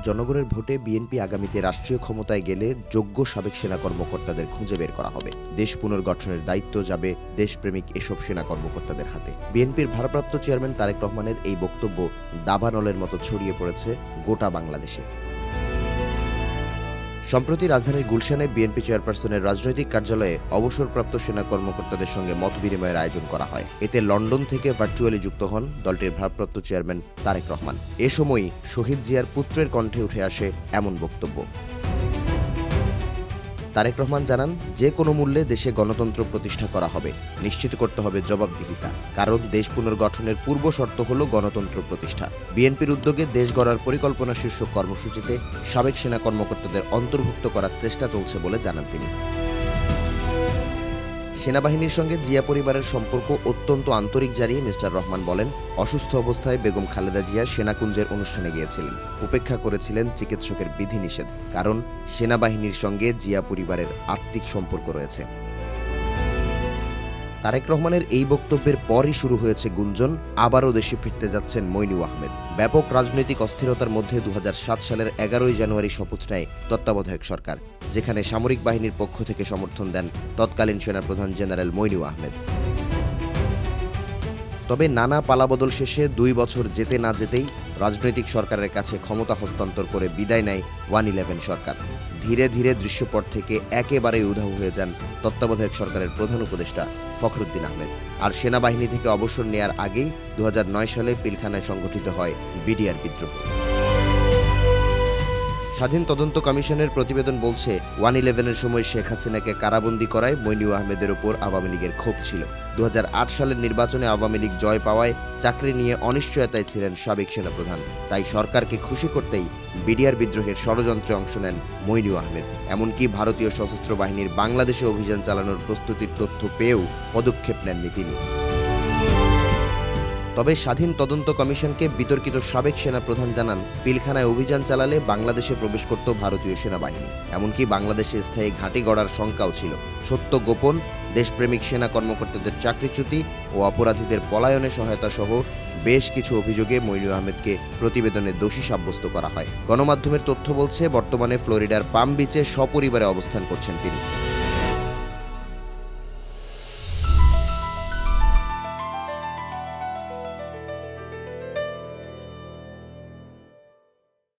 জনগণের ভোটে বিএনপি আগামীতে রাষ্ট্রীয় ক্ষমতায় গেলে যোগ্য সাবেক সেনা কর্মকর্তাদের খুঁজে বের করা হবে। দেশ পুনর্গঠনের দায়িত্ব যাবে দেশপ্রেমিক এসব সেনা কর্মকর্তাদের হাতে। বিএনপির ভারপ্রাপ্ত চেয়ারম্যান তারেক রহমানের এই বক্তব্য দাবানলের মতো ছড়িয়ে পড়েছে গোটা বাংলাদেশে। সম্প্রতি রাজধানীর গুলশানে বিএনপি চেয়ারপারসনের রাজনৈতিক কার্যালয়ে অবসরপ্রাপ্ত সেনা কর্মকর্তাদের সঙ্গে মতবিনিময়ের আয়োজন করা হয়। এতে লন্ডন থেকে ভার্চুয়ালি যুক্ত হন দলটির ভারপ্রাপ্ত চেয়ারম্যান তারেক রহমান। এ সময়ই শহীদ জিয়ার পুত্রের কণ্ঠে উঠে আসে এমন বক্তব্য। তারেক রহমান জানান, যে কোনো মূল্যে দেশে গণতন্ত্র প্রতিষ্ঠা করা হবে, নিশ্চিত করতে হবে জবাবদিহিতা। কারণ দেশ পুনর্গঠনের পূর্ব শর্ত হল গণতন্ত্র প্রতিষ্ঠা। বিএনপির উদ্যোগে দেশ গড়ার পরিকল্পনা শীর্ষক কর্মসূচিতে সাবেক সেনা কর্মকর্তাদের অন্তর্ভুক্ত করার চেষ্টা চলছে বলে জানান তিনি। সেনাবাহিনীর সঙ্গে জিয়া পরিবারের সম্পর্ক অত্যন্ত আন্তরিক জানিয়ে মিস্টার রহমান বলেন, অসুস্থ অবস্থায় বেগম খালেদা জিয়া সেনাকুঞ্জের অনুষ্ঠানে গিয়েছিলেন। উপেক্ষা করেছিলেন চিকিৎসকের বিধিনিষেধ, কারণ সেনাবাহিনীর সঙ্গে জিয়া পরিবারের আত্মিক সম্পর্ক রয়েছে। তারেক রহমানের এই বক্তব্যের পরই শুরু হয়েছে গুঞ্জন, আবারও দেশে ফিরতে যাচ্ছেন মইনু আহমেদ। ব্যাপক রাজনৈতিক অস্থিরতার মধ্যে 2007 সালের 11 জানুয়ারি শপথ নেয় তত্ত্বাবধায়ক সরকার, যেখানে সামরিক বাহিনীর পক্ষ থেকে সমর্থন দেন তৎকালীন সেনাপ্রধান জেনারেল মইনু আহমেদ। তবে নানা পালাবদল শেষে 2 বছর যেতে না যেতেই রাজনৈতিক সরকারের কাছে ক্ষমতা হস্তান্তর করে বিদায় নেয় 111 সরকার। ধীরে ধীরে দৃশ্যপট থেকে একেবারেই উধাও হয়ে যান তত্ত্বাবধায়ক সরকারের প্রধান উপদেষ্টা ফখরুদ্দিন আহমেদ। আর সেনাবাহিনী থেকে অবসর নেয়ার আগেই 2009 সালে পিলখানায় সংগঠিত হয় বিডিআর বিদ্রোহ। স্বাধীন তদন্ত কমিশনের প্রতিবেদন বলছে, 111-এর সময় শেখ হাসিনাকে কারাবন্দী করায় মইনু আহমেদের ওপর আওয়ামী লীগের ক্ষোভ ছিল। 2008 সালের নির্বাচনে আওয়ামী লীগ জয় পাওয়ায় চাকরি নিয়ে অনিশ্চয়তায় ছিলেন সাবেক সেনাপ্রধান। তাই সরকারকে খুশি করতেই বিডিআর বিদ্রোহের ষড়যন্ত্রে অংশ নেন মইনু আহমেদ। এমনকি ভারতীয় সশস্ত্র বাহিনীর বাংলাদেশে অভিযান চালানোর প্রস্তুতির তথ্য পেয়েও পদক্ষেপ নেননি তিনি। তবে স্বাধীন তদন্ত কমিশনকে বিতর্কিত সাবেক সেনাপ্রধান জানান, পিলখানায় অভিযান চালালে বাংলাদেশে প্রবেশ করত ভারতীয় সেনাবাহিনী। এমনকি বাংলাদেশে স্থায়ী ঘাঁটি গড়ার শঙ্কাও ছিল। সত্য গোপন, দেশপ্রেমিক সেনা কর্মকর্তাদের চাকরিচ্যুতি ও অপরাধীদের পলায়নে সহায়তা সহ বেশ কিছু অভিযোগে মইনু আহমেদকে প্রতিবেদনে দোষী সাব্যস্ত করা হয়। গণমাধ্যমের তথ্য বলছে, বর্তমানে ফ্লোরিডার পাম বিচে সপরিবারে অবস্থান করছেন তিনি।